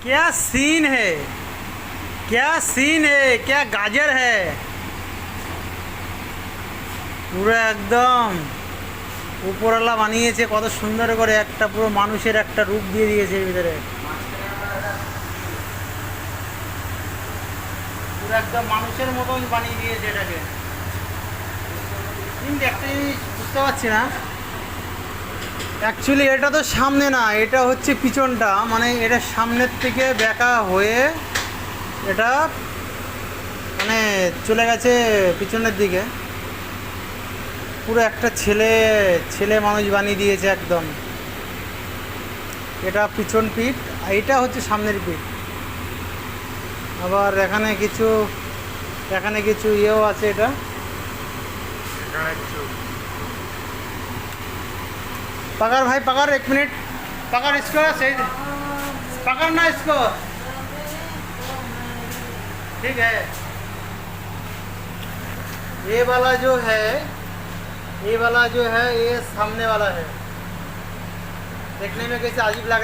क्या सीन है, क्या सीन है, क्या गाजर है। পুরো একদম উপরওয়ালা বানিয়েছে কত সুন্দর করে, একটা পুরো মানুষের একটা রূপ দিয়ে দিয়েছে এর ভিতরে। পুরো একদম মানুষের মতন বানিয়ে দিয়েছে এটাকে। কিন্তু একটা জিনিস বুঝতে পারছি না, অ্যাকচুয়ালি এটা তো সামনে না, এটা হচ্ছে পিছনটা, মানে এটা সামনের থেকে বেঁকা হয়ে এটা মানে চলে গেছে পিছনের দিকে। পুরো একটা ছেলে ছেলে মানুষ বানিয়ে দিয়েছে একদম। এটা পিছন পিঠ, আর এটা হচ্ছে সামনের পিঠ। আবার এখানে কিছু ইয়েও আছে। এটা पकड़ भाई पकड़, 1 मिनट पकड़ इसको, सही पकड़ना इसको, ठीक है। ये वाला जो है, ये सामने वाला है। देखने में कैसे अजीब लग